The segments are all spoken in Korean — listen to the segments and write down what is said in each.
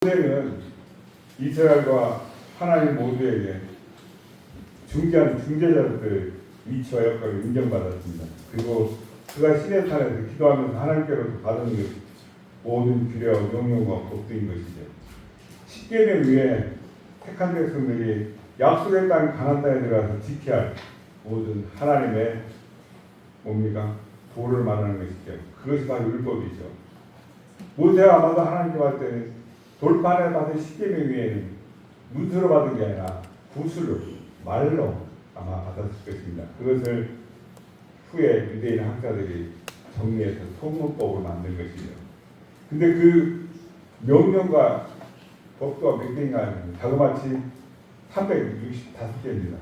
모세는 이스라엘과 하나님 모두에게 중재하는 중재자로서의 위치와 역할을 인정받았습니다. 그리고 그가 시내산에서 기도하면서 하나님께로부터 받은 것 모든 규례와 명령과 법도인 것이죠. 십계명 위에 택한 백성들이 약속의 땅 가나안 땅에 들어가서 지켜야 할 모든 하나님의 뭡니까? 도를 말하는 것이죠. 그것이 바로 율법이죠. 모세가 아마도 하나님께 받을 때는 돌판에 받은 십계명 위에는 문서로 받은 게 아니라 구술로 말로 아마 받았을 것입니다. 그것을 후에 유대인 학자들이 정리해서 성문법으로 만든 것이죠. 근데 그 명령과 법도가 몇 개인가 하면 자그마치 365개입니다.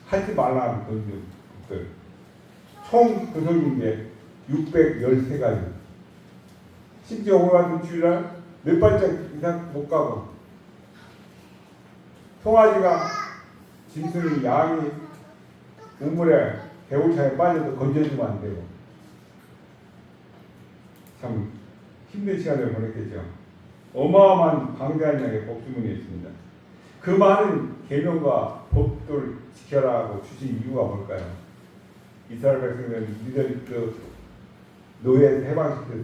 하지 말라는 것들. 총 구성인 게 613가지. 심지어 오늘 같은 주일날 몇 발짝 이상 못 가고 송아지가 짐승이 양이 우물에 개울차에 빠져도 건져주면 안 되고 참 힘든 시간을 보냈겠죠. 어마어마한 방대한 양의 법주문이 있습니다. 그 많은 계명과 법도를 지켜라고 주신 이유가 뭘까요? 이스라엘 백성들은 니들 그 노예 해방시켜서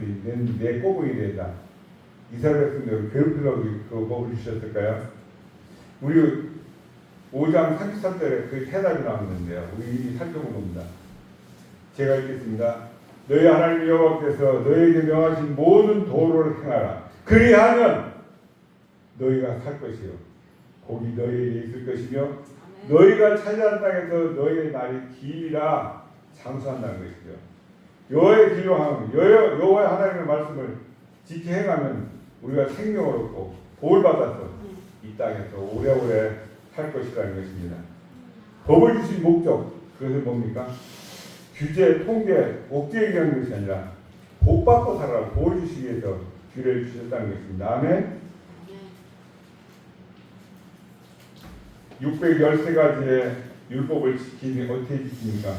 내 꼬부기 된다. 이스라엘 백성들을 괴롭히려고 그 법을 주셨을까요? 우리 5장 33절에 그 해답이 나오는데요. 우리 살펴본 겁니다. 제가 읽겠습니다. 너희 하나님 여호와께서 너희에게 명하신 모든 도를 행하라. 그리하면 너희가 살 것이요 복이 너희에게 있을 것이며 너희가 차지한 땅에서 너희의 날이 길이라 장수한다는 것이죠. 여호와의 길로 하면 여호와의 하나님의 말씀을 지켜 행하면 우리가 생명을 얻고 복을 받아서 이 땅에서 오래오래 살 것이라는 것입니다. 법을 주신 목적, 그것은 뭡니까? 규제, 통제, 옥죄에 의한 것이 아니라 복 받고 살아라. 복을 주시기 위해서 규례를 주셨다는 것입니다. 아멘. 613가지의 율법을 지키니 어떻게 지킵니까?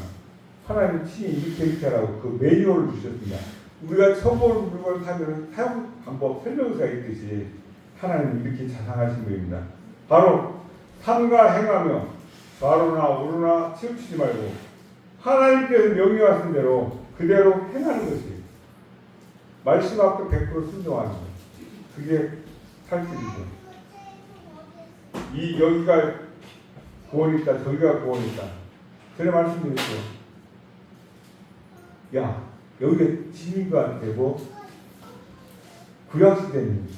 하나님 친히 이렇게 하라고 그 매뉴얼을 주셨습니다. 우리가 처음 보는 물건을 사면 사용 방법 설명서가 있듯이 하나님 이렇게 자상하신 분입니다. 바로 삼가 행하며 좌로나 우로나 치우치지 말고 하나님께서 명령하신 대로 그대로 행하는 것이 말씀 앞에 100% 순종하는 것. 그게 살길이죠. 이 여기가 구원이 있다, 저기가 구원이 있다. 전에 말씀드렸죠. 야, 여기가 진인가 되고 구약시대는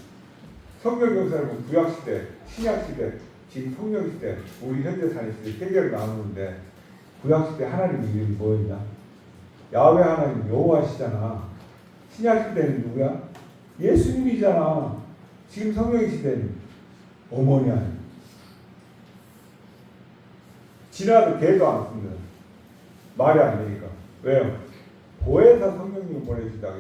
성경 역사는 구약시대, 신약시대, 지금 성령시대, 우리 현대 사는 시대 세 개로 나누는데 구약시대 하나님 이름이 뭐였냐? 야훼 하나님 여호와시잖아. 신약시대는 누구야? 예수님이잖아. 지금 성령시대는 어머니 하나님. 지나도 개도 안 씁니다. 말이 안 되니까. 왜요? 보혜사 성령님을 보내주다가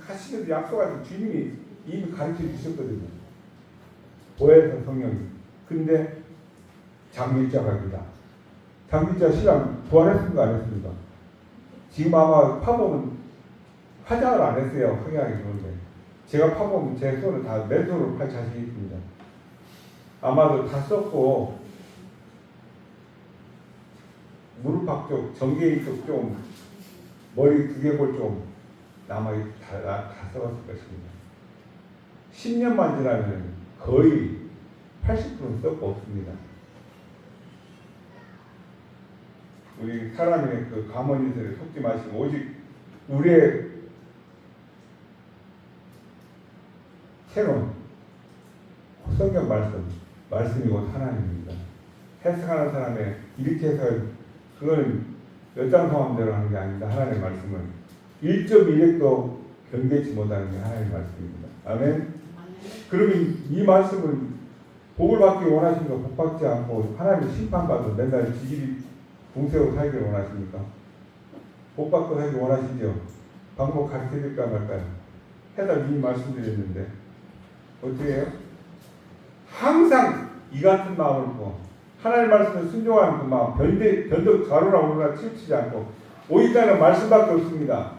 가시면서 약속하신 주님이 이미 가르쳐 주셨거든요. 보혜사 성령님. 근데 장밀자가 있다. 장밀자 신랑 부활했습니까? 안 했습니까? 지금 아마 파보면 화장을 안 했어요. 흥하게 그런데 제가 파보면 제 손을 다 맨손으로 팔 자신이 있습니다. 아마도 다 썼고 무릎팍 쪽, 정계인 쪽 좀 머리 두개골 좀 다 써봤을 것입니다. 10년만 지나면 거의 80%는 썩고 없습니다. 우리 사람의 그 가문인들을 속지 마시고 오직 우리의 새로운 성경 말씀이 곧 하나님입니다. 해석하는 사람의 이렇게 해석을 그거는 열장성함대로 하는 게 아닙니다. 하나님의 말씀은 1.1핵도 경계치 못하는 게 하나님의 말씀입니다. 아멘. 그러면 이 말씀을 복을 받기 원하십니까? 복 받지 않고 하나님의 심판받아 맨날 지질이 궁세로 살기를 원하십니까? 복 받고 살기 원하시죠? 방법 가르쳐드릴까 말까요? 해답 이미 말씀드렸는데 어떻게 해요? 항상 이 같은 마음을 먹고 하나님 말씀을 순종하는 그 마음, 변덕 좌로나 우로나 치우치지 않고 오직자는 말씀밖에 없습니다.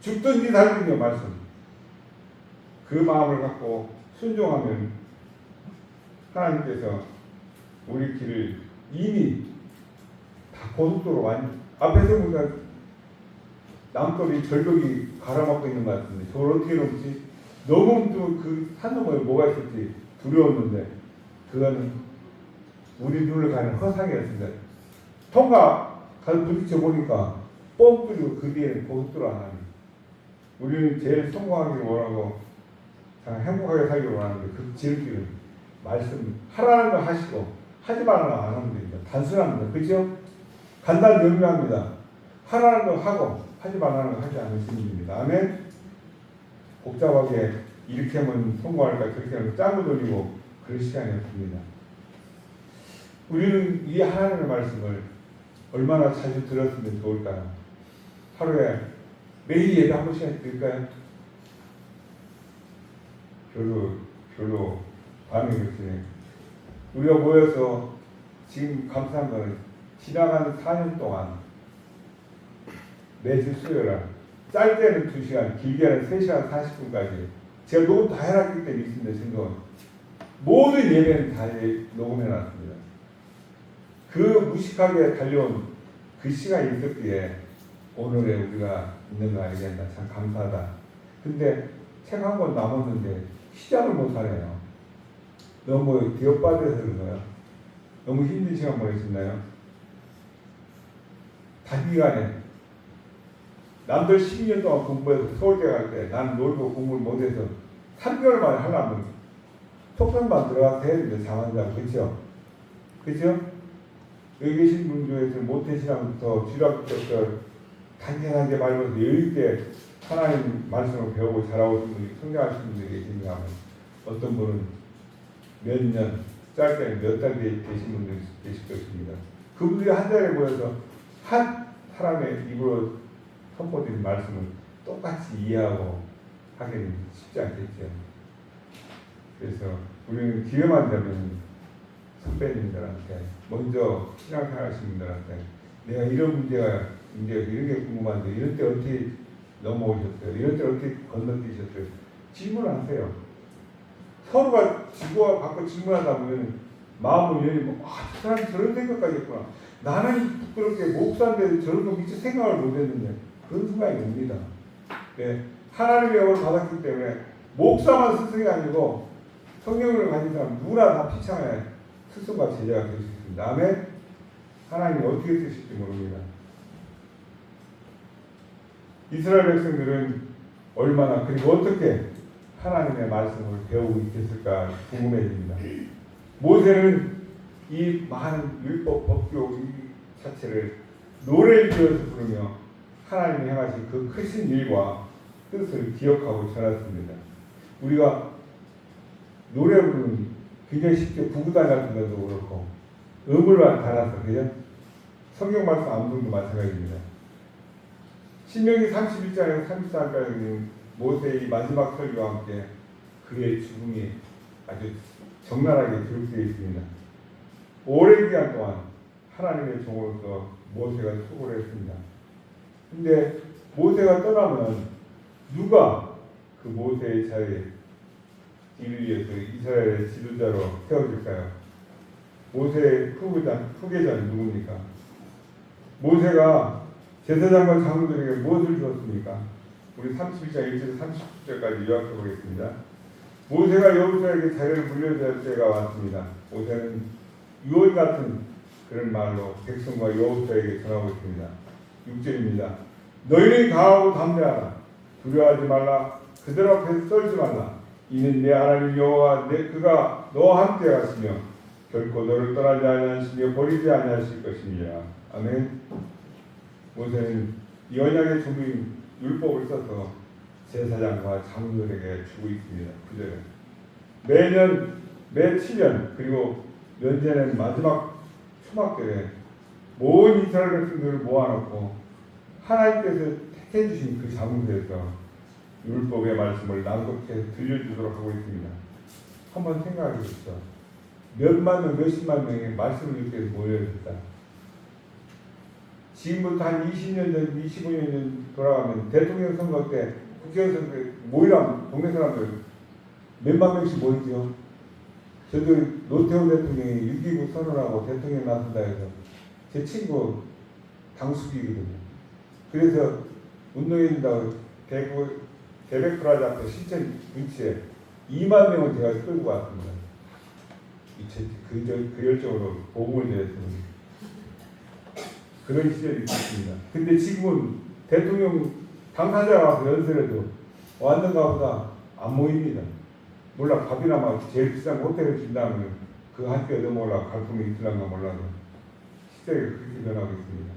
죽든지 살든지 말씀. 그 마음을 갖고 순종하면 하나님께서 우리 길을 이미 다 고속도로 앞에서 보니까 남돌이 절벽이 가로막고 있는 것 같은데 저걸 어떻게 넘지? 넘으면 또 그 산 너머에 뭐가 있을지 두려웠는데 그거는 우리 눈을 가는 허상이었습니다. 가서 부딪혀 보니까 뻥 뚫리고 그 뒤에는 고속도로 안 하니 우리는 제일 성공하기를 원하고 행복하게 살기를 원하는데 그 지름길은 말씀 하라는 거 하시고 하지 말라는 거 안 하면 됩니다. 단순합니다. 그죠? 간단 명료합니다. 하라는 거 하고 하지 말라는 거 하지 않으시는 분입니다. 아멘. 복잡하게 이렇게 하면 성공할까 저렇게 하면 짱을 돌리고 그럴 시간이 없습니다. 우리는 이 하나님의 말씀을 얼마나 자주 들었으면 좋을까요? 하루에 매일 예배 한 번씩 드릴까요? 별로 반응이 없으네. 우리가 모여서 지금 감사한 것은 지나가는 4년 동안 매주 수요일날 짧게는 2시간, 길게는 3시간 40분까지 제가 녹음 다 해놨기 때문에 있습니다. 지금 모든 예배는 다 녹음해놨습니다. 그 무식하게 달려온 그 시간이 있었기에 오늘에 우리가 있는 거 알게 된다. 참 감사하다. 근데 책 한 권 남았는데 시작을 못하네요. 너무 뒤엎빠져서 그런가요? 너무 힘든 시간 보내셨나요? 단기간에 남들 12년 동안 공부해서 서울대 갈 때 나는 놀고 공부를 못해서 3개월 만에 하려면 속성만 들어가서 해야 되는데 장한다고. 그렇죠? 그렇죠? 여기 계신 분 중에서 모태신앙부터 주일학교부터 단계단계 밟아서 여유있게 하나님 말씀을 배우고 자라오신 분이 성장하신 분들이 계신가 하면 어떤 분은 몇 년, 짧게 몇 달 계신 분들이 계실 것입니다. 그분들이 한 자리에 모여서 한 사람의 입으로 선포드린 말씀을 똑같이 이해하고 하기는 쉽지 않겠죠. 그래서 우리는 기회만 되면 선배님들한테 먼저 신앙생활 하시는 분들한테 내가 이런 문제가 이런 게 궁금한데 이럴 때 어떻게 넘어오셨어요? 이럴 때 어떻게 건너뛰셨어요? 질문을 하세요. 서로가 지구와 받고 질문하다 보면 마음을 열리고 저 사람이 저런 생각까지 했구나. 나는 부끄럽게 목사인데 저런 거 미처 생각을 못했는데 그런 순간이 옵니다. 네, 하나님의 영을 받았기 때문에 목사만 스승이 아니고 성령을 가진 사람 누구나 다 피창에 스승과 제자가 될 수 있습니다. 아멘. 하나님이 어떻게 쓰실지 모릅니다. 이스라엘 백성들은 얼마나 그리고 어떻게 하나님의 말씀을 배우고 있겠을까 궁금해집니다. 모세는 이 많은 율법 법규 자체를 노래를 지어서 부르며 하나님이 행하신 그 크신 일과 뜻을 기억하고 전했습니다. 우리가 노래 부르는 굉장히 쉽게 구구단 같은 것도 그렇고 음을 달아서 그죠? 성경 말씀 암송도 마찬가지입니다. 신명기 31장에서 34장까지 모세의 마지막 설교와 함께 그의 죽음이 아주 적나라하게 기록되어 있습니다. 오랜 기간 동안 하나님의 종으로서 모세가 수고를 했습니다. 근데 모세가 떠나면 누가 그 모세의 자리에 이를 위해서 이스라엘의 지도자로 세워질까요? 모세의 후계자는 누굽니까? 모세가 제사장과 장로들에게 무엇을 주었습니까? 우리 31장 1절에서 30절까지 요약해 보겠습니다. 모세가 여호수아에게 자리를 물려줄 때가 왔습니다. 모세는 유언 같은 그런 말로 백성과 여호수아에게 전하고 있습니다. 6절입니다. 너희는 강하고 담대하라. 두려워하지 말라. 그들 앞에서 떨지 말라. 이는 내 하나님 여호와 그가 너와 함께 하시며 결코 너를 떠나지 아니하시며 버리지 아니하실 것이니라. 아멘. 모세는 이 언약의 종인 율법을 써서 제사장과 장로들에게 주고 있습니다. 그들은 매년 매 7년 그리고 면제는 마지막 초막절에 모든 이스라엘 백성들을 모아놓고 하나님께서 택해 주신 그 장소에서 율법의 말씀을 낭독해서 들려주도록 하고 있습니다. 한번 생각해 보십시오. 몇만 명, 몇십만 명의 말씀을 읽기 위해서 모여있다. 지금부터 한 20년 전, 25년 전 돌아가면 대통령 선거 때 국회의원 선거 때 모이라면 동네 사람들 몇만 명씩 모이죠. 저도 노태우 대통령이 6.29 선언하고 대통령 나선다 해서 제 친구 당숙이거든요. 그래서 운동인다고 대구 대백프라자 앞에 실천 분치에 2만 명을 제가 끌고 왔습니다. 그 열정으로 복음을 전했습니다. 그런 시절이 있었습니다. 근데 지금은 대통령 당사자가 와서 연설해도 왔는가 보다 안 모입니다. 몰라 밥이나 막 제일 비싼 호텔을 준다면 그 한끼에 넘어올라 갈품이 있을란가 몰라도 시절이 그렇게 변하고 있습니다.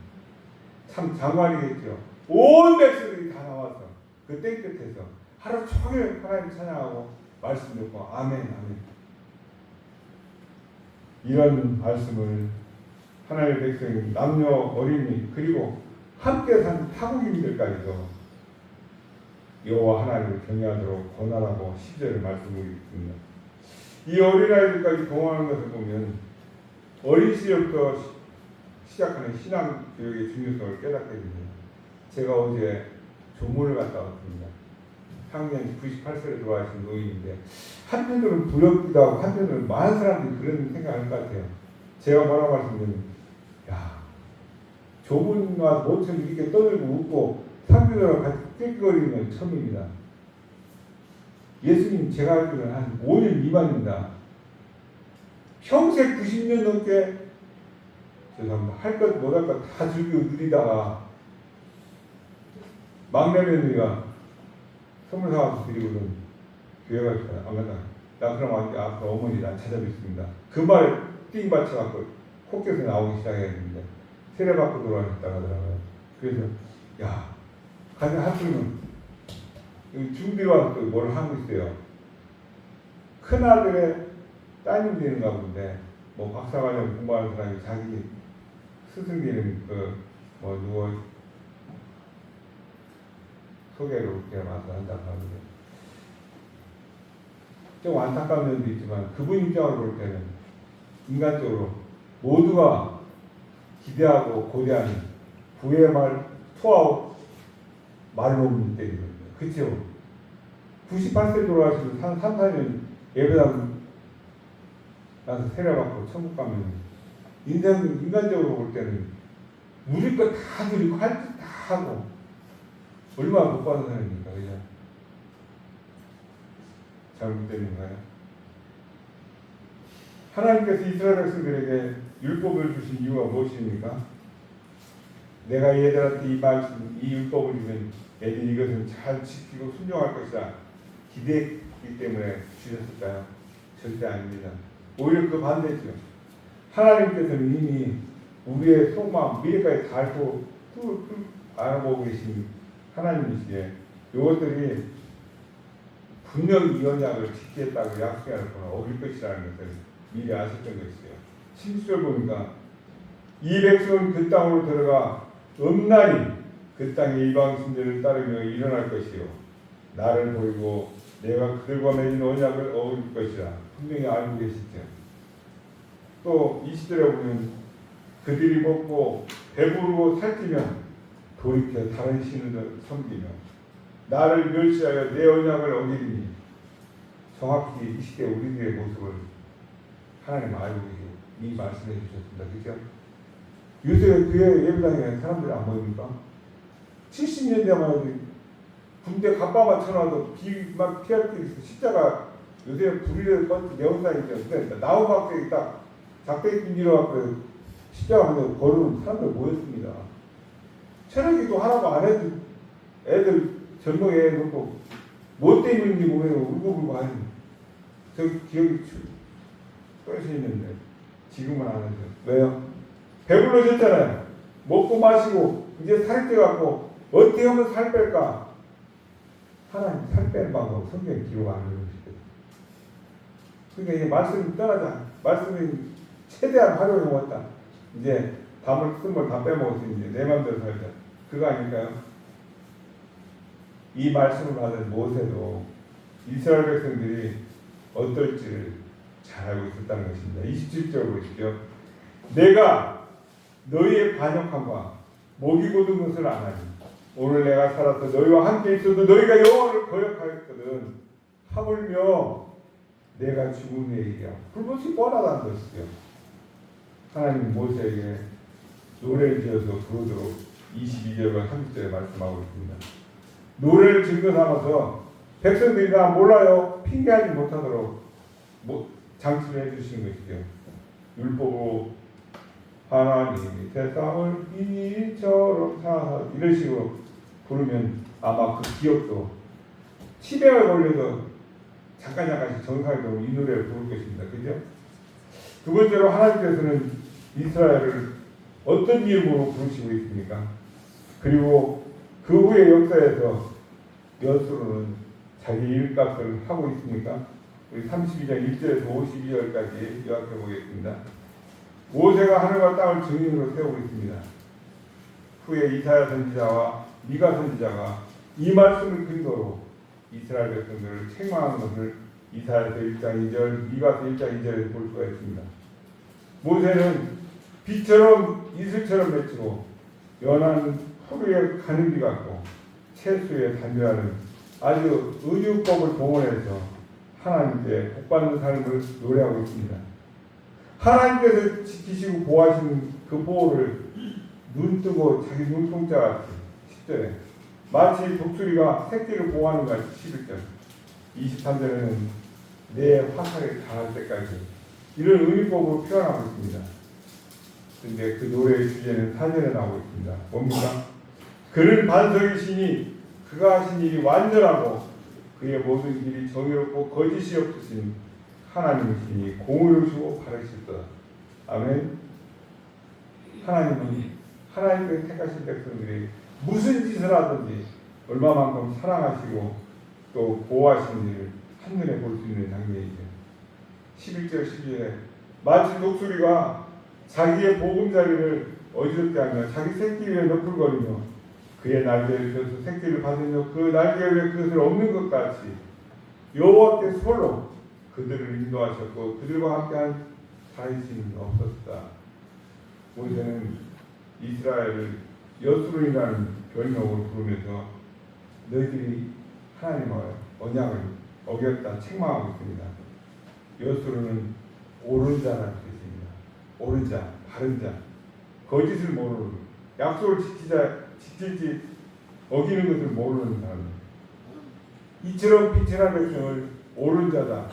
참 장관이겠죠. 온 백성들이 다 나와서 그 땡끝에서 하루 종일 하나님 찬양하고 말씀 듣고 아멘 아멘. 이런 말씀을 하나님의 백성이 남녀 어린이 그리고 함께 산 타국인들까지도 여호와 하나님을 경외하도록 권하라고 10절을 말씀하고 있습니다. 이 어린아이들까지 동원하는 것을 보면 어린 시절부터 시작하는 신앙 교육의 중요성을 깨닫게 됩니다. 제가 어제 조문을 갔다 왔습니다. 학년 98세를 돌아가신 노인인데 한편으로는 부럽기도 하고 한편으로는 많은 사람들이 그런 생각을 할 것 같아요. 제가 뭐라고 말씀드리면 야 조문과 모처럼 이렇게 떠들고 웃고 상대들하고 같이 낄거리는 건 처음입니다. 예수님 제가 알기로는 한 5년 미만입니다. 평생 90년 넘게 죄송합니다. 할 것 못 할 것 다 즐기고 누리다가 막내 며느리가 선물 사와서 드리고는 교회 갈 거야. 안 간다. 나 그럼 앞으로 어머니 나 찾아뵙습니다. 그 말에 띵 받쳐갖고 코께서 나오기 시작했는데 세례받고 돌아가셨다고 하더라고요. 그래서 야 가장 하필이면 준비로 와서 또 뭘 하고 있어요. 큰아들의 따님 되는가 본데 뭐 박사과정 공부하는 사람이 자기 스승 되는 뭐 누워 소개를 이렇게 와서 한다고 하는데 좀 안타까운 면도 있지만 그분 입장으로 볼 때는 인간적으로 모두가 기대하고 고대하는 부의 말 투아웃 말로 없는 때리거든요. 그쵸? 98세 돌아가시면 3, 4년 예배당 나서 세례받고 천국 가면 인생 인간적으로 볼 때는 누릴 거 다 누리고 할 짓 다 하고 얼마나 못 받은 사람입니까? 그냥 잘못되는가요? 하나님께서 이스라엘 백성들에게 율법을 주신 이유가 무엇입니까? 내가 얘들한테 이 말씀, 이 율법을 주면 애들이 이것을 잘 지키고 순종할 것이라 기대했기 때문에 주셨을까요? 절대 아닙니다. 오히려 그 반대죠. 하나님께서는 이미 우리의 속마음, 미래까지 다 알고 알아보고 계신 하나님이시기에 이것들이 분명히 이 언약을 지키겠다고 약속할 거나 어길 것이라는 것을 미리 아셨던 것이에요. 7절 보니까 이 백성은 그 땅으로 들어가 음란히 그 땅의 이방 신들을 따르며 일어날 것이요 나를 보이고 내가 그들과 맺은 언약을 어길 것이라 분명히 알고 계시죠. 또 20절에 보면 그들이 먹고 배부르고 살찌면 돌이켜 다른 신을 섬기며 나를 멸시하여 내 언약을 어기리니 정확히 이 시대 우리들의 모습을 하나님 알고 계시고 이미 말씀해 주셨습니다. 그죠? 요새 교회 예배당에 사람들이 안 모입니까? 70년대만 해도 군대 갑바만 쳐놔도 비막 피할 때 있어. 십자가 요새 불의를 뻗지 내원당이죠. 근데 나무 밖에 딱 작대기 빈지러갖고 십자가 하면 걸으면 사람들 모였습니다. 체력이도 하나도 안 해도 애들 젊은 애 놓고 뭐 때문인지 보면 울고불고 하는 저기 기억이 떨어져 있는데 지금은 안 하죠. 왜요? 배불러졌잖아요. 먹고 마시고 이제 살이 쪄갖고 어떻게 하면 살 뺄까? 하나님 살 빼는 방법 성경에 기록 안 해주시거든요. 그러니까 이제 말씀이 떠나자. 말씀이 최대한 활용해왔다. 이제 담을 쓴 걸 다 빼먹어서 이제 내 맘대로 살자. 그거 아닐까요? 이 말씀을 받은 모세도 이스라엘 백성들이 어떨지를 잘 알고 있었다는 것입니다. 27절 보십시오. 내가 너희의 반역함과 목이 곧은 것을 아나니 오늘 내가 살아서 너희와 함께 있어도 너희가 여호와를 거역하였거든. 하물며 내가 죽은 후에 그것이 뻔하다는 것이죠. 하나님 모세에게 노래를 지어서 부르도록 22절과 30절에 말씀하고 있습니다. 노래를 증거 삼아서 백성들이 나 몰라요 핑계하지 못하도록 장치를 해주시는 것이죠. 율법으로 하나님이 세상을 이처럼 사하사 이런 식으로 부르면 아마 그 기억도 치매가 걸려서 잠깐씩 정상적으로 이 노래를 부를 것입니다. 그죠? 두 번째로 하나님께서는 이스라엘을 어떤 이름으로 부르시고 있습니까? 그리고 그 후의 역사에서 여수로는 자기 일값을 하고 있습니까? 우리 32장 1절에서 52절까지 요약해 보겠습니다. 모세가 하늘과 땅을 증인으로 세우고 있습니다. 후에 이사야 선지자와 미가 선지자가 이 말씀을 근거로 이스라엘 백성들을 책망하는 것을 이사야서 1장 2절, 미가서 1장 2절에서 볼 수가 있습니다. 모세는 비처럼 이슬처럼 맺히고 연한 하루에 가는 비 같고 채수에 단죄하는 아주 은유법을 동원해서 하나님께 복받는 삶을 노래하고 있습니다. 하나님께서 지키시고 보호하시는 그 보호를 눈뜨고 자기 눈동자 같이 10절에 마치 독수리가 새끼를 보호하는 것 같이 11절 23절에는 내 화살이 닿을 때까지 이런 은유법으로 표현하고 있습니다. 그런데 그 노래의 주제는 4절에 나오고 있습니다. 뭡니까? 그는 반석이시니 그가 하신 일이 완전하고 그의 모든 길이 정의롭고 거짓이 없으신 하나님이시니 공의로우시고 바르시다. 아멘. 하나님은 하나님께 택하신 백성들이 무슨 짓을 하든지 얼마만큼 사랑하시고 또 보호하시는 일을 한눈에 볼 수 있는 장면이죠. 11절 12절에 마치 독수리가 자기의 보금자리를 어지럽게 하며 자기 새끼 위에 너풀거리며 그의 날개를 펴서 새끼를 받으며 그 날개 위에 그것을 없는 것 같이 여호와께 솔로 그들을 인도하셨고 그들과 함께한 자의심은 없었다. 모세는 이스라엘을 여수론이라는 별명으로 부르면서 너희들이 하나님의 언약을 어겼다 책망하고 있습니다. 여수론은 옳은 자라는 뜻입니다. 옳은 자, 바른 자, 거짓을 모르는, 약속을 지킬지 어기는 것을 모르는 사람. 이처럼 빛이라는 백성을 옳은 자다.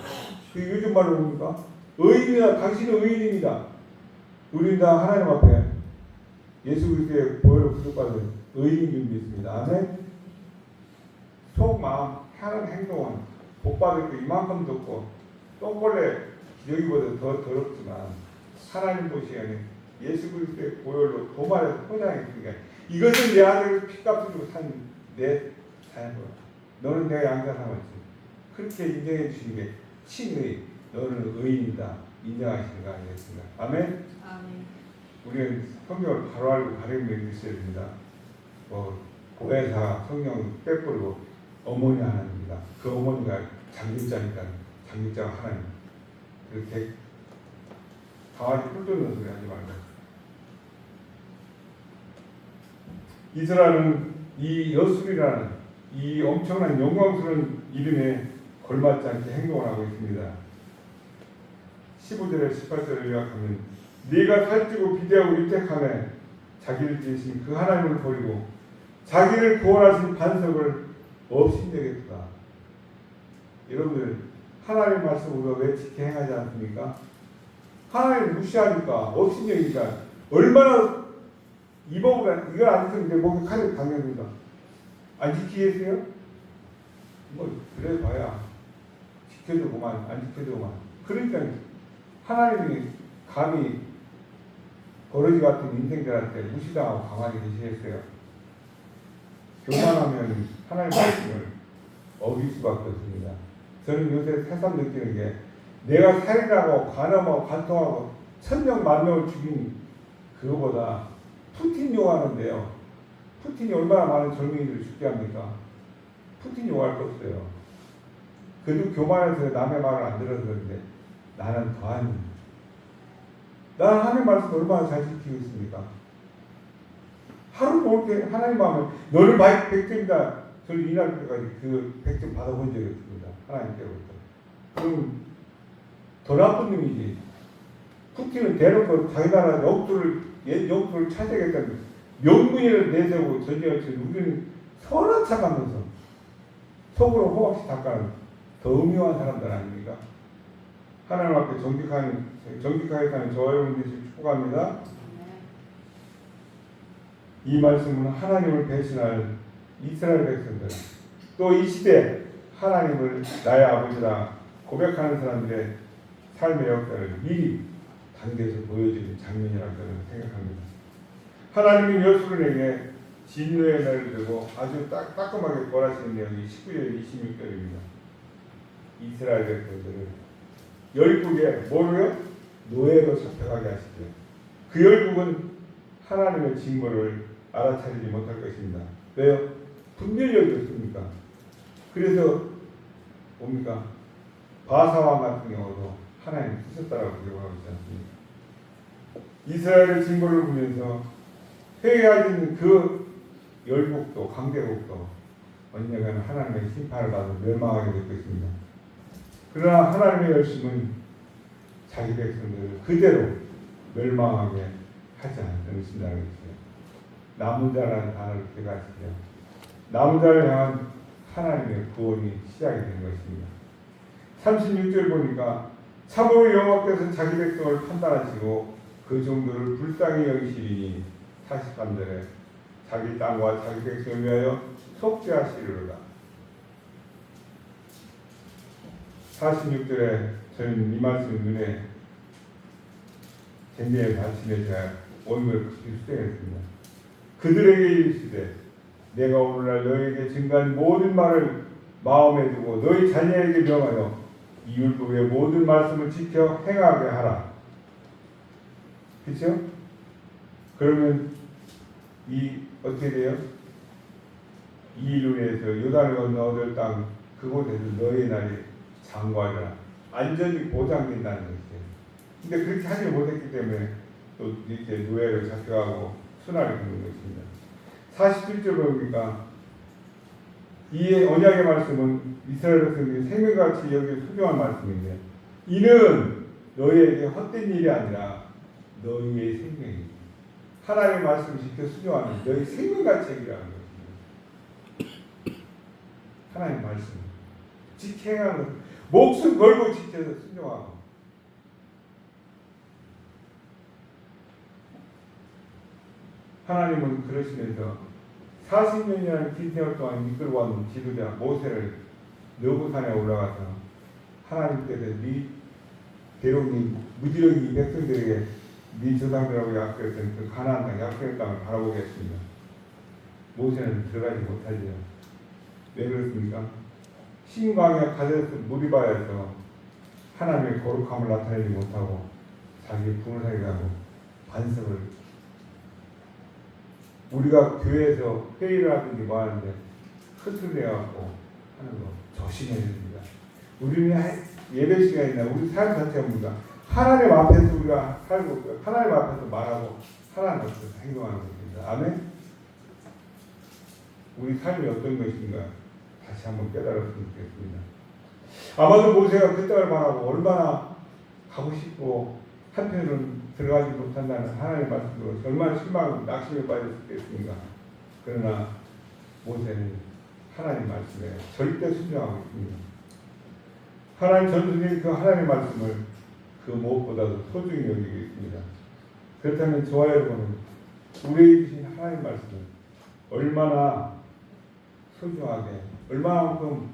그게 요즘 말로 뭡니까? 의인이다. 당신은 의인입니다. 우리는 다 하나님 앞에 예수 그리스도의 보혈로 구속받은 의인인 줄 믿습니다. 아멘. 속 마음 하는 행동은 복받을 때 이만큼 덥고 똥벌레 여기보다 더 더럽지만 하나님 보시기에는 예수 그리스도의 보혈로 도말해서 포장했으니까 이것은 내 아들 피값을 주고 산 내 자연과 너는 내가 양자삼았지. 그렇게 인정해 주신 게 친의 너는 의인이다 인정하시는 거 아니겠습니까? 아멘. 아멘. 우리는 성경을 바로 알고 바로 믿으셔야 됩니다. 고해사 성경 빼버리고 어머니 하나님입니다. 그 어머니가 장육자니까 장육자가 하나님. 그렇게 강아지 뿔 뜯는 소리 하지 말고. 이스라엘은 이 여술이라는 이 엄청난 영광스러운 이름에 걸맞지 않게 행동을 하고 있습니다. 15절에 18절을 요약하면 네가 살찌고 비대하고 유택하며 자기를 지으신 그 하나님을 버리고 자기를 구원하신 반석을 업신여겼다. 여러분들 하나님 말씀 우리가 왜 지켜 행하지 않습니까? 하나님 무시하니까 업신여기니까 얼마나 이거보다 이걸 안 지키면 목에 칼을 당겨줍니다. 안 지키겠어요? 뭐 그래 봐야 지켜주고만 안 지켜주고만. 그러니까 하나님이 감히 거러지 같은 인생들한테 무시당하고 가만히 계시겠어요? 교만하면 하나님 말씀을 어길 수밖에 없습니다. 저는 요새 새삼 느끼는 게 내가 살인하고 간음하고 관통하고 1000명 10,000명을 죽인 그거보다 푸틴 요하는데요. 푸틴이 얼마나 많은 젊은이들을 죽게 합니까? 푸틴 요할 거 없어요. 그래도 교만해서 남의 말을 안 들어서 그런데 나는 더하니 나는 하나님 말씀 얼마나 잘 지키고 있습니까? 하루 먹을 때 하나님 마음에 너를 100점이다. 저를 인할 때까지 그 100점 받아본 적이 없습니다. 하나님께로부터. 그럼 더 나쁜 놈이지. 푸틴은 대놓고 자기 나라 영토를 차지하겠다는 명분을 내세우고 전쟁을 치는 우리는 선한 척하면서 속으로 호박씨 닦아는 더 음흉한 사람들 아닙니까? 하나님 앞에 정직하게 사는 저와 여러분 되시길 축복합니다. 이 말씀은 하나님을 배신할 이스라엘 백성들, 또 이 시대 하나님을 나의 아버지라 고백하는 사람들의 삶의 역사를 미리 당대에서 보여주는 장면이라고 저는 생각합니다. 하나님이 여수론에게 진노의 날을 두고 아주 따끔하게 벌하시는 내용이 19절 26절입니다. 이스라엘 백성들을 열국에 뭐로요? 노예로 잡혀가게 하시죠. 그 열국은 하나님의 징벌을 알아차리지 못할 것입니다. 왜요? 분별력이 없습니까? 그래서 뭡니까? 바사왕 같은 경우도 하나님 쓰셨다라고 기록하고 있지 않습니까? 이스라엘의 징벌을 보면서 회개하는 그 열국도 강대국도 언젠가는 하나님의 심판을 받아 멸망하게 될 것입니다. 그러나 하나님의 열심은 자기 백성들을 그대로 멸망하게 하지 않으신다는 것이죠. 남은 자라는 단어를 기억하시죠. 남은 자를 향한 하나님의 구원이 시작이 된 것입니다. 36절 보니까 참으로 여호와께서 자기 백성을 판단하시고 그 정도를 불쌍히 여기시리니 43절에 자기 땅과 자기 백성을 위하여 속죄하시리로다. 46절에 저는 이 말씀을 눈에 쟁쟁히 받치며 제가 오늘 수행했습니다. 그들에게 이르시되 내가 오늘날 너희에게 증거한 모든 말을 마음에 두고 너희 자녀에게 명하여 이 율법의 모든 말씀을 지켜 행하게 하라. 그렇죠? 그러면 어떻게 돼요? 이 일로 인해서 요단을 건너 얻을 땅 그곳에서 너희 날이 장구하리라. 안전이 보장된다는 것이에요. 근데 그렇게 하지 못했기 때문에 또 이렇게 노예로 잡혀가고 순환을 겪는 것입니다. 47절 보니까 이 언약의 말씀은 이스라엘 백성들이 생명같이 여기 소중한 말씀인데 이는 너희에게 헛된 일이 아니라 너희의 생명입니다. 하나님의 말씀을 지켜 순종하는 너희 생명같이 여기라는 것입니다. 하나님의 말씀 지켜하는 목숨 걸고 지켜서 순종하고 하나님은 그러시면서 40년이라는 긴 세월 동안 이끌고 왔는 지도자 모세를 느고산에 올라가서 하나님께서 네 대롱이 무지렁이 백성들에게 네 조상들하고 약속했던 그 가나안 땅 약속의 땅을 바라보게 했습니다. 모세는 들어가지 못하지요. 왜 그렇습니까? 신광야 가데스 무리바에서 하나님의 거룩함을 나타내지 못하고 자기 분을 하고 반석을 우리가 교회에서 회의를 하든지 뭐 하는데 흐트려갖고 하는 거 조심해야 됩니다. 우리는 예배 시간이나 우리 삶 자체가 뭡니까? 하나님 앞에서 우리가 살고 하나님 앞에서 말하고 하나님 앞에서 행동하는 것입니다. 아멘? 우리 삶이 어떤 것인가 다시 한번 깨달았으면 좋겠습니다. 아마도 모세가 그 땅을 바라고 얼마나 가고 싶고 한편으로는 들어가지 못한다는 하나님의 말씀으로 얼마나 실망하고 낙심에 빠졌겠습니까? 그러나 모세는 하나님 말씀에 절대 순종하고 있습니다. 하나님 전능의 그 하나님의 말씀을 그 무엇보다도 소중히 여기고 있습니다. 그렇다면 저와 여러분은 우리에게 주신 하나님의 말씀을 얼마나 소중하게 얼마만큼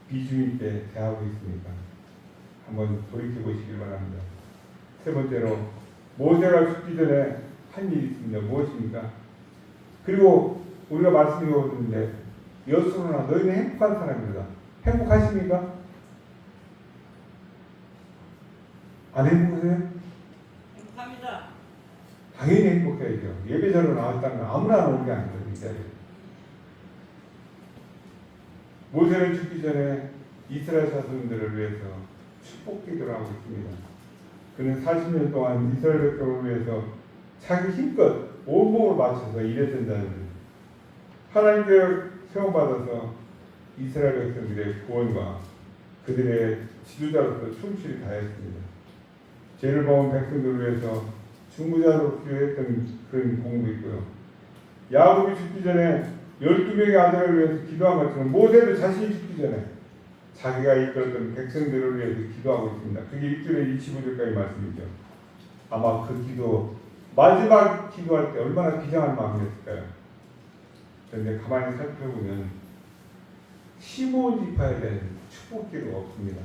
비중 있게 대하고 있습니까? 한번 돌이켜 보시길 바랍니다. 세 번째로 모세가 죽기 전에 한 일이 있습니다. 무엇입니까? 그리고 우리가 말씀드렸는데 여수로나 너희는 행복한 사람입니다. 행복하십니까? 안 행복하세요? 행복합니다. 당연히 행복해야죠. 예배자로 나왔다는 건 아무나 나오는 게 아니거든요. 모세는 죽기 전에 이스라엘 자손들을 위해서 축복 기도를 하고 있습니다. 그는 40년 동안 이스라엘 백성을 위해서 자기 힘껏 온몸을 바쳐서 일했던 자들 하나님께 세움받아서 이스라엘 백성들의 구원과 그들의 지도자로서 충실히 다했습니다. 죄를 범한 백성들을 위해서 중보자로 기도했던 그런 공도 있고요. 야곱이 죽기 전에 12명의 아들을 위해서 기도한 것처럼 모세도 자신이 죽기 전에 자기가 이끌었던 백성들을 위해서 기도하고 있습니다. 그게 1절에 25절까지 말씀이죠. 아마 그 기도 마지막 기도할 때 얼마나 비장한 마음이었을까요? 그런데 가만히 살펴보면 시몬 지파에 대한 축복 기도가 없습니다.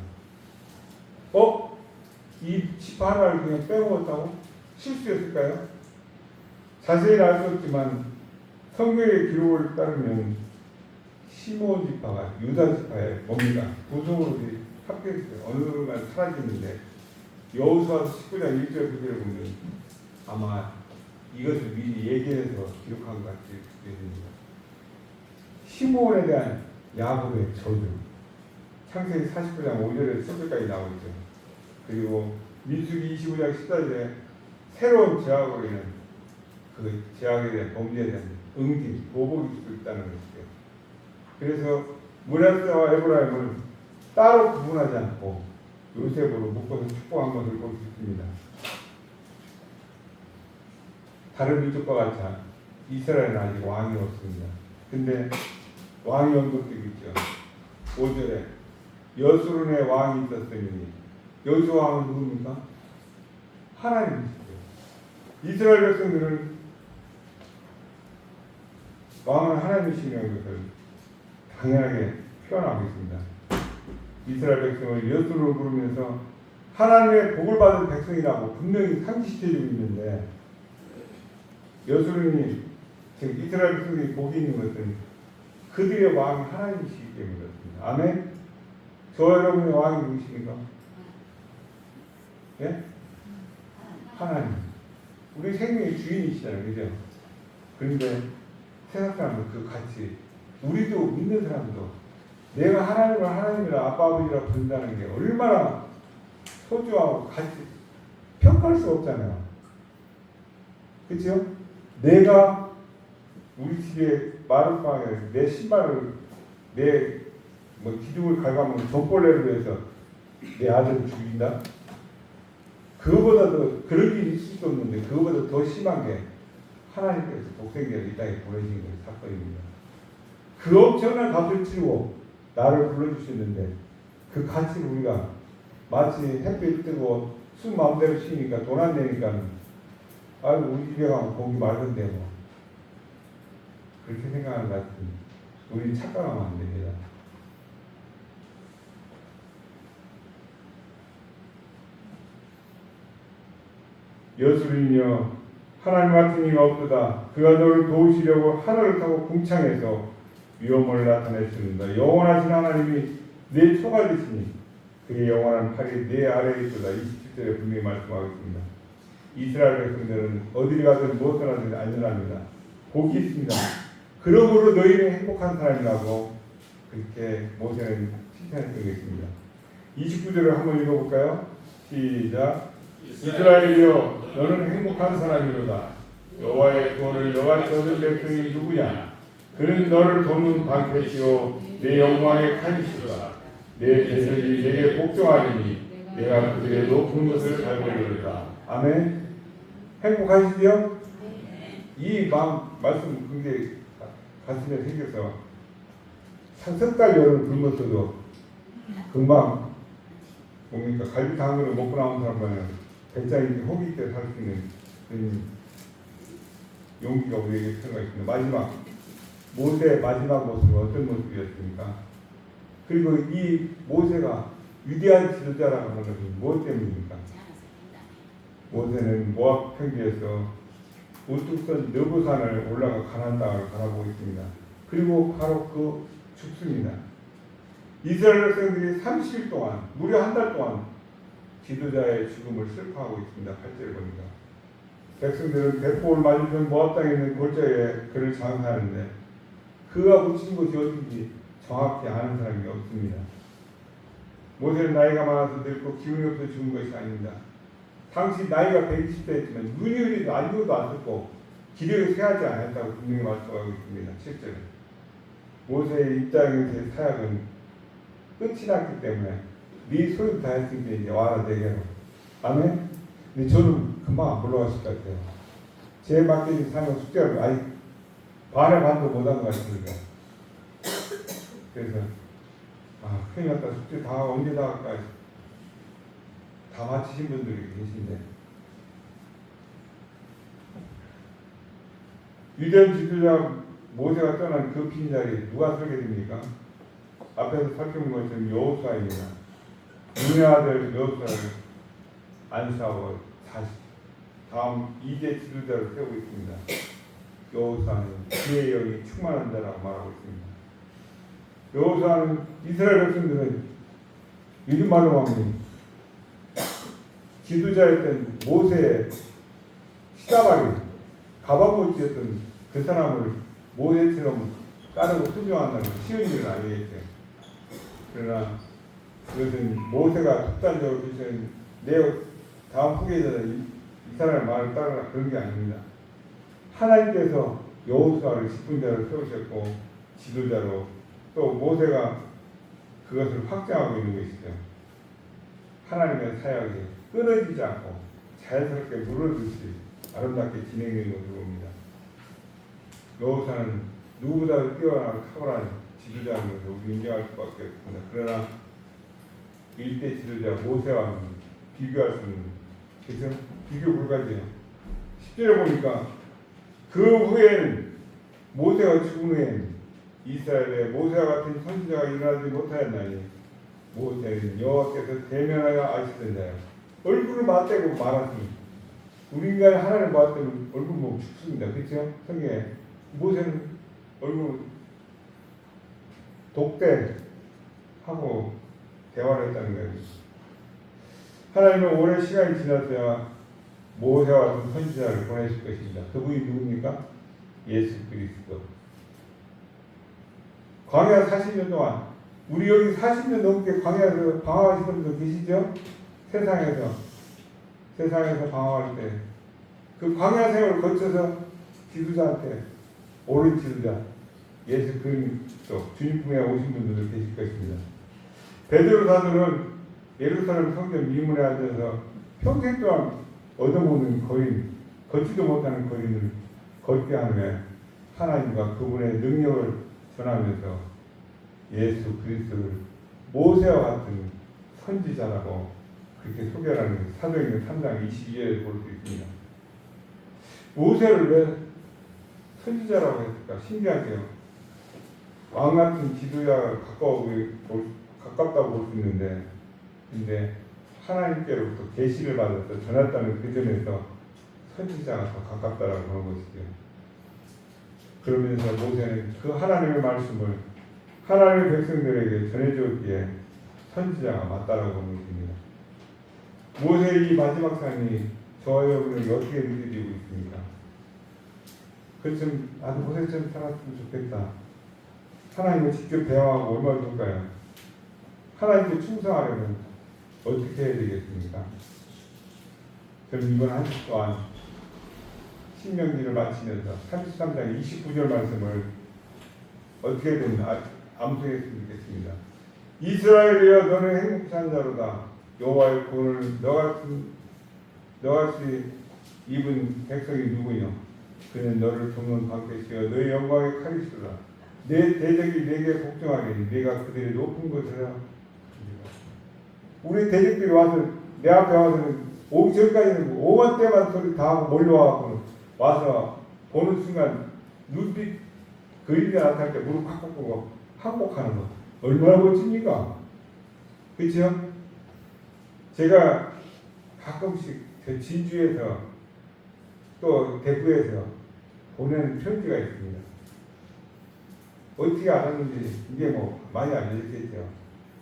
이 지파 하나를 그냥 빼먹었다고? 실수였을까요? 자세히는 알 수 없지만 성경의 기록을 따르면 시몬 지파가 유다 지파에 뭡니까? 도성으로 합격했어요. 어느 순간 사라지는데 여호수아 19장 1절 9절을 보면 아마 이것을 미리 얘기해서 기록한 것 같이 됩니다. 시몬에 대한 야곱의 저주 창세기 49장 5절에서 10절까지 나오죠. 그리고 민수기 25장 14절에 새로운 제약으로 인한 그 제약에 대한 범죄에 대한 응징, 보복이 수 있다는 것이죠. 그래서 므낫세와 에브라임을 따로 구분하지 않고 요셉으로 묶어서 축복한 것을 볼 수 있습니다. 다른 민족과 같이 이스라엘은 아직 왕이 없습니다. 근데 왕이 언급되고 있죠. 5절에 여수론의 왕이 있었으니 여수 왕은 누굽니까? 하나님이시죠. 이스라엘 백성들은 왕은 하나님이시라는 것을 당연하게 표현하고 있습니다. 이스라엘 백성을 여수로 부르면서 하나님의 복을 받은 백성이라고 분명히 상기시켜주고 있는데 여수론이 즉 이스라엘 백성이 복이 있는 것은 그들의 왕이 하나님이시기 때문에 그렇습니다. 아멘? 저 여러분의 왕이 누구십니까? 예? 하나님. 우리 생명의 주인이시잖아요. 그죠? 그런데 세상 사람은 그 가치, 우리도 믿는 사람도 내가 하나님을 하나님이라 아빠 아버지라 부른다는 게 얼마나 소중하고 가치, 평가할 수 없잖아요. 그렇죠? 내가 우리 집에 마룻방에 내 신발을 내 기둥을 갉아먹는 돈벌레를 위해서 내 아들을 죽인다? 그거보다도 그런 일이 있을 수 없는데 그거보다 더 심한 게 하나님께서 독생자를 이 땅에 보내신 것이 사건입니다. 그 엄청난 값을 치르고 나를 불러주셨는데 그 가치를 우리가 마치 햇빛 뜨고 숨 마음대로 쉬니까 돈 안 내니까 아이고 우리 집에 가면 고기 맑은데 뭐 그렇게 생각하는 것 같은 우리 착각하면 안 됩니다. 여수린이여 하나님 같은 이가 없도다. 그가 너를 도우시려고 하늘을 타고 궁창에서 위엄을 나타내시는다. 영원하신 하나님이 내 초가 되시니 그의 영원한 팔이 내 아래에 있도다. 27절에 분명히 말씀하고 있습니다. 이스라엘 백성들은 어디를 가든 무엇을 하든 안전합니다. 복이 있습니다. 그러므로 너희는 행복한 사람이라고 그렇게 모세는 칭찬했던 게 있습니다. 29절을 한번 읽어볼까요? 시작. 이스라엘이여 너는 행복한 사람이로다. 여호와의 구원을 너같이 얻은 백성이 누구냐? 그는 너를 돕는 방패시요 내 영광의 칼이시로다. 내 대적이 내게 복종하리니 내가 그들의 높은 것을 갈고리로다. 아멘. 행복하시지요? 이 말씀 굉장히 가슴에 생겨서 석 달 여름 굶었어도 금방 뭡니까 갈비탕 한 그릇 먹고 나온 사람과는 배짱이 호기 때 살 수 있는 그런 용기가 우리에게 필요가 있습니다. 마지막 모세의 마지막 모습은 어떤 모습이었습니까? 그리고 이 모세가 위대한 지도자라고 하는 것은 무엇 때문입니까? 모세는 모압 평지에서 우뚝선 느보산을 올라가 가나안 땅을 바라보고 있습니다. 그리고 바로 그 죽습니다. 이스라엘 백성들이 30일 동안 무려 한 달 동안 지도자의 죽음을 슬퍼하고 있습니다. 8절 보니까 백성들은 대포를 맞으면 모압 땅에 있는 골짜기에 그를 장사하는데 그가 묻힌 곳이 어딘지 정확히 아는 사람이 없습니다. 모세는 나이가 많아서 늙고 기운이 없어 죽은 것이 아닙니다. 당시 나이가 120대였지만 눈이 흐리도 안경도 안 썼고 기력이 쇠하지 않았다고 분명히 말씀하고 있습니다. 7절에 모세의 입장에서의 사약은 끝이 났기 때문에 네 소리 다 했으니까 이제 와라 내게로. 아멘. 근데 저는 금방 안 불러갔을 것 같아요. 제 맡겨진 삶은 숙제를 아니 반의 반도 못한 것 같습니다. 그래서 큰일 났다. 숙제 다 언제 다 할까? 다 마치신 분들이 계신데 위대한 지도자 모세가 떠난 그 빈자리 누가 서게 됩니까? 앞에서 살펴본 것처럼 여호수아입니다. 눈의 아들 여호수아를 안수하고 다시 다음 2대 지도자를 세우고 있습니다. 여호수아는 지혜의 영이 충만한 자라고 말하고 있습니다. 여호수아는 이스라엘 백성들은 요즘 말로 하면 지도자였던 모세의 시다바리 가바못이었던 그 사람을 모세처럼 따르고 순종한다는 쉬운 일은 아니겠죠. 그러나 이것은 모세가 독단적으로 주신 내 다음 후계자는 이 사람의 말을 따르라 그런 게 아닙니다. 하나님께서 여호수아를 직분자로 세우셨고 지도자로 또 모세가 그것을 확장하고 있는 것이죠. 하나님의 사역이 끊어지지 않고 자연스럽게 물어듯이 아름답게 진행되는 것으로 봅니다. 여호수아는 누구보다도 뛰어난 탁월한 지도자인 것을 우리 인정할 수밖에 없습니다. 그러나 일대 지도자 모세와는 비교할 수 없는, 그래서 비교 불가지요. 10절에 보니까 그 후에는 모세가 죽은 후에는 이스라엘에 모세와 같은 선지자가 일어나지 못하였나니 모세는 여호와께서 대면하여 아시던 자요. 얼굴을 맞대고 말하니 우리 인간이 하나님을 봤더니 얼굴 보면 죽습니다. 그렇죠? 성경에 모세는 얼굴 독대하고 대화를 했다는 거예요. 하나님은 오랜 시간이 지나서야 모세와 같은 선지자를 보내실 것입니다. 그분이 누굽니까? 예수 그리스도. 광야 40년 동안 우리 여기 40년 넘게 광야에서 방황하신 분들 계시죠? 세상에서 방황할 때 그 광야 생활을 거쳐서 지도자한테 옳은 지도자 예수 그리스도 주님 품에 오신 분들도 계실 것입니다. 베드로 사도는 예루살렘 성전 미문에 앉아서 평생 동안 얻어먹는 거린, 걷지도 못하는 거린을 걷게 하며 하나님과 그분의 능력을 전하면서 예수 그리스도를 모세와 같은 선지자라고 그렇게 소개하는 사도행전 3장 22절에 볼 수 있습니다. 모세를 왜 선지자라고 했을까? 신기하게요. 왕 같은 지도자가 가깝다고 볼 수 있는데, 근데 하나님께로부터 계시를 받아서 전했다는 그 점에서 선지자가 더 가깝다라고 하는 것이죠. 그러면서 모세는 그 하나님의 말씀을 하나님의 백성들에게 전해주었기에 선지자가 맞다라고 하는 것입니다. 모세의 이 마지막 삶이 저와 여러분에게 어떻게 느껴지고 있습니까? 그좀 나도 모세처럼 살았으면 좋겠다. 하나님을 직접 대화하고 얼마나 좋을까요? 하나님께 충성하려면 어떻게 해야 되겠습니까? 저는 이번 한 주 동안 신명기를 마치면서 33장 29절 말씀을 어떻게든 암송했으면 좋겠습니다. 이스라엘이여 너는 행복한 자로다. 여호와의 구원을 너같이 입은 백성이 누구냐? 그는 너를 돕는 방패시여 너의 영광의 칼이시라. 내 대적이 내게 복종하리니 내가 그들의 높은 곳에서 우리 대적들이 와서 내 앞에 와서는 오기 전까지는 5만 대만 소리 다 하고 몰려와서 와서 보는 순간 눈빛 그림이 나타날 때 무릎 확 꿇고 항복하는 거 얼마나 멋집니까? 그렇죠? 제가 가끔씩 저 진주에서 또 대구에서 보내는 편지가 있습니다. 어떻게 알았는지 이게 뭐 많이 알려졌겠죠.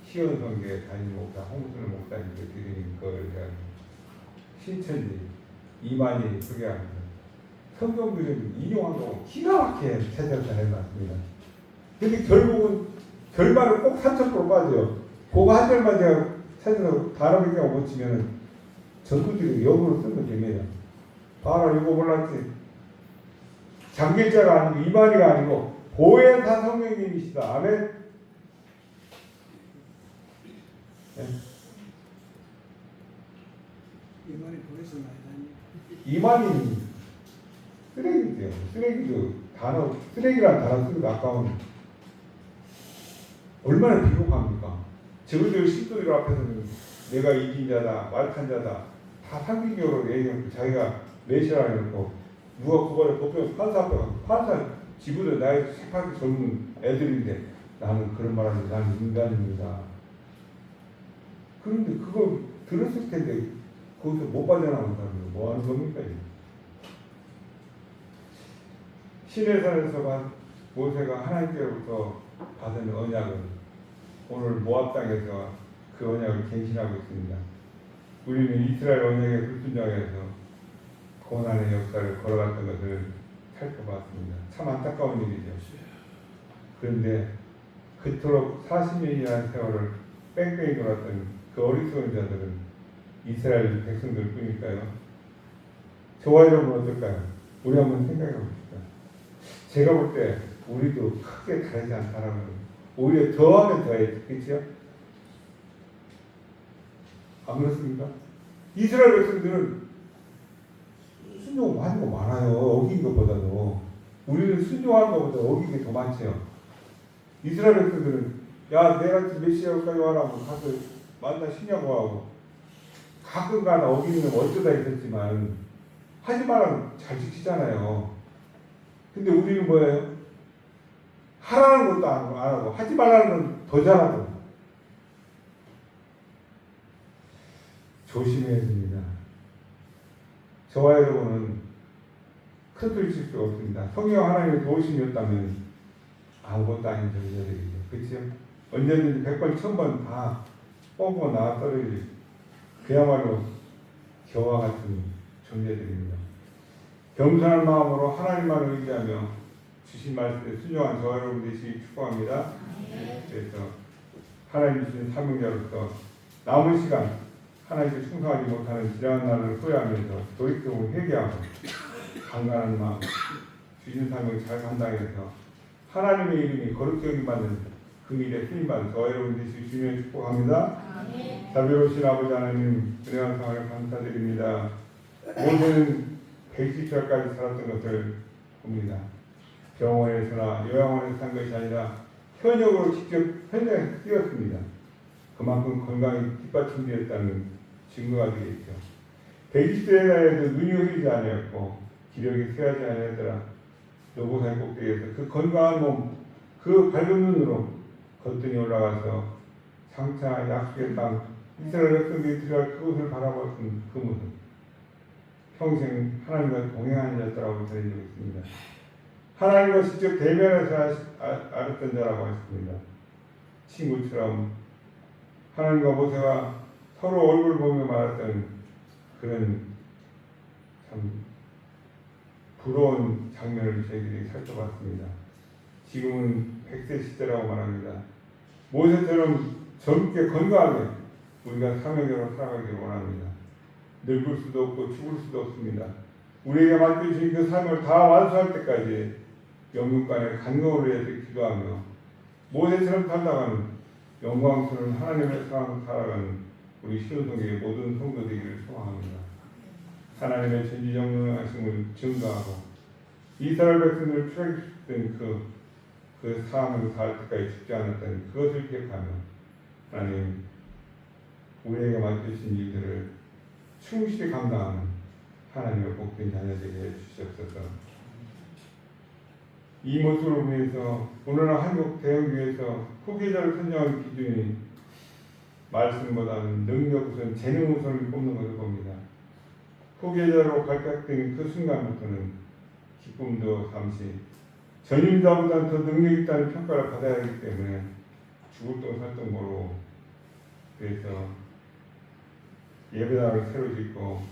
시원성교회 담임 목사 홍순을 목사님께 드리는 거를 제가 신천지 이만희 소개하면서 성경 그림 인용한 거 기가 막히게 채점을 해놨습니다. 근데 결국은 결말은 꼭 3,000% 빠져요. 그거 한 절만 제가 찾아서 단어 변경 못 치면은 전부들이 역으로 쓰면 됩니다. 봐라 이거 몰랐지? 장길자가 아니고 이만희가 아니고 보혜사 성령님이시다. 아멘. 예? 이만이 보여서 나이 이만희 쓰레기죠. 쓰레기도 단어 쓰레기란 단어 쓰기도 아까운 얼마나 비겁합니까? 저들 신도들 앞에서는 내가 이긴자다, 말탄자다 다 상징적으로 얘기하고 자기가 메시아라 해놓고 누가 그거를 법정 판사 앞에 가서 판사 지구들 나이 새파랗게 젊은 애들인데 나는 그런 말 하는데 나는 인간입니다. 그런데 그거 들었을 텐데 거기서 못 빠져나온 사람은 뭐 하는 겁니까? 시내산에서 모세가 하나님께로부터 받은 언약은 오늘 모압 땅에서 그 언약을 갱신하고 있습니다. 우리는 이스라엘 언약에 불순종해서 고난의 역사를 걸어갔던 것을 살펴봤습니다. 참 안타까운 일이죠. 그런데 그토록 40년이라는 세월을 뺑뺑이 돌았던 그 어리석은 자들은 이스라엘 백성들 뿐일까요? 저와 여러분 어떨까요? 우리 한번 생각해 봅시다. 제가 볼 때 우리도 크게 다르지 않다라는 오히려 더하면 더해, 그렇죠? 안 그렇습니까? 이스라엘 백성들은 순종 많은 거 많아요. 어긴 것보다도 우리는 순종하는 것보다 어긴 게 더 많죠. 이스라엘 백성들은 야 내가 메시아까지 와라고 가서 만나 쉬냐고 하고 가끔가다 어기는 건 어쩌다 있었지만 하지 말라면 잘 지키잖아요. 근데 우리는 뭐예요? 하라는 것도 안 하고 하지 말라는 건 더 잘하고. 조심해야 됩니다. 저와 여러분은 큰 소리 칠 수가 없습니다. 성령 하나님의 도우심이었다면 아무것도 아닌 존재들이죠. 그렇죠? 언제든지 100번, 1000번 다 뻥뻥 나와 떨어질 그야말로 겨와 같은 존재들입니다. 겸손한 마음으로 하나님만 의지하며 주신 말씀에 순종한 저와 여러분 되시기 축복합니다. 그래서 하나님 주신 사명자로서 남은 시간 하나님께 충성하지 못하는 지나간 날을 후회하면서 돌이켜보고 회개하고 강간한 마음 주신 사명을 잘 감당해서 하나님의 이름이 거룩히 여김받는 그 일에 쓰임받는 저와 여러분 되시기 주님의 축복합니다. 자비로우신 아버지 하나님 은혜한 상을 감사드립니다. 모세는 110살까지 살았던 것을 봅니다. 병원에서나 요양원에서 산 것이 아니라 현역으로 직접 현장에 뛰었습니다. 그만큼 건강이 뒷받침되었다는 증거가 되겠죠. 120세의 나이에도 눈이 흐리지 아니었고 기력이 쇠하지 아니하더라. 노보산 꼭대기에서 그 건강한 몸, 그 밝은 눈으로 거뜬히 올라가서 장차 약속의 땅 이스라엘 백성들이 들어갈 그곳을 바라봤던 그 모습, 평생 하나님과 동행하는 자였다고 전해지고 있습니다. 하나님과 직접 대면해서 알았던 자라고 했습니다. 친구처럼 하나님과 모세가 서로 얼굴 보며 말했던 그런 참 부러운 장면을 저희들이 살펴봤습니다. 지금은 100세 시대라고 말합니다. 모세처럼 젊게 건강하게 우리가 사명자로 살아가기를 원합니다. 늙을 수도 없고 죽을 수도 없습니다. 우리에게 맡겨주신 그 삶을 다 완수할 때까지 영육간에 간구를 위해서 기도하며 모세처럼 살다가는 영광스러운 하나님의 사랑을 살아가는 우리 신혼성교의 모든 성도 되기를 소망합니다. 하나님의 전지전능하심을 증거하고 이스라엘 백성들을 출애굽시킨 그 사함을 다할 때까지 죽지 않았다는 그것을 기억하며 하나님 우리에게 맡겨주신 일들을 충실히 감당하는 하나님의 복된 자녀되게 해주시옵소서. 이 모습으로 인해서 오늘날 한국 대형교회에서 후계자를 선정하는 기준이 말씀보다는 능력 우선, 재능 우선을 뽑는 것을 봅니다. 후계자로 발탁된 그 순간부터는 기쁨도 잠시 전임자보다는 더 능력 있다는 평가를 받아야 하기 때문에 죽을 똥 살 똥으로 그래서 예배당을 새로 짓고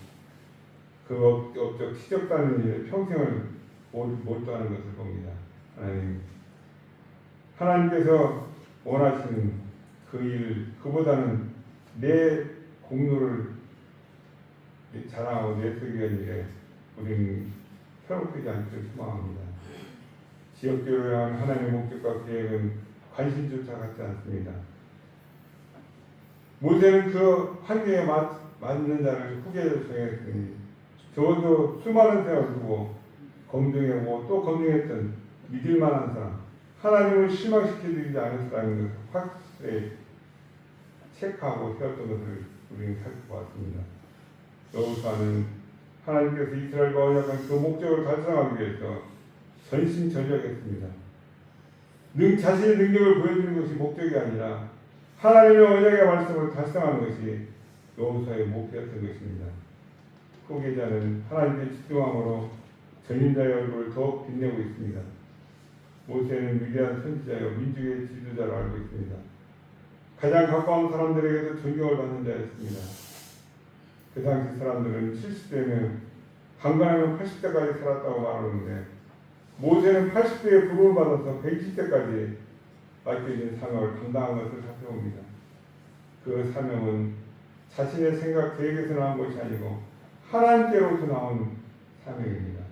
그 업적 시적다는 일에 평생을 몰두하는 것을 봅니다. 하나님께서 원하시는 그 일, 그보다는 내 공로를 자랑하고 내세우기 위한 일에 우리는 편협되지 않기를 소망합니다. 지역교회를 향한 하나님의 목적과 계획은 관심조차 같지 않습니다. 모세는 그 환경에 맞는 자를 후계자로 정했으니 적어도 수많은 생각을 두고 검증하고 또 검증했던 믿을 만한 사람, 하나님을 실망시켜드리지 않은 사람인 것을 확실히 체크하고 세웠던 것을 우리는 살펴보았습니다. 여호수아는 하나님께서 이스라엘과 언약한 그 목적을 달성하기 위해서 전심전력했습니다. 자신의 능력을 보여주는 것이 목적이 아니라 하나님의 언약의 말씀을 달성하는 것이 여호수아의 목표였던 것입니다. 후계자는 하나님의 집중함으로 전인자의 얼굴을 더욱 빛내고 있습니다. 모세는 위대한 선지자여 민족의 지도자로 알고 있습니다. 가장 가까운 사람들에게도 존경을 받는 자였습니다. 그 당시 사람들은 70대면 강간하면 80대까지 살았다고 말하는데 모세는 80대에 부름을 받아서 120대까지 맡겨진 사명을 감당한 것을 살펴봅니다. 그 사명은 자신의 생각 계획에서 나온 것이 아니고 하나님께로부터 나온 사명입니다.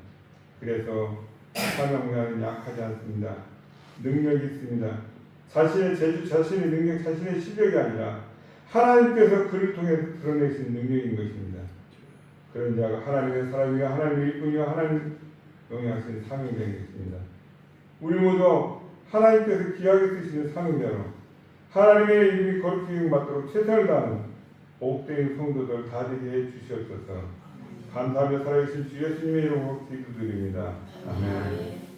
그래서 사명자는 약하지 않습니다. 능력이 있습니다. 자신의 재주, 자신의 능력, 자신의 실력이 아니라 하나님께서 그를 통해 드러내신 능력인 것입니다. 그런 자가 하나님의 사람이요 하나님의 일꾼이요 하나님 영향하신 사명자인 것입니다. 우리 모두 하나님께서 귀하게 쓰시는 사명자로 하나님의 이름이 거룩히 받도록 최선을 다하는 복된 성도들 다 되게 해주시옵소서. 감사하며 살아계신 주 예수님의 이름으로 기도드립니다. 아멘.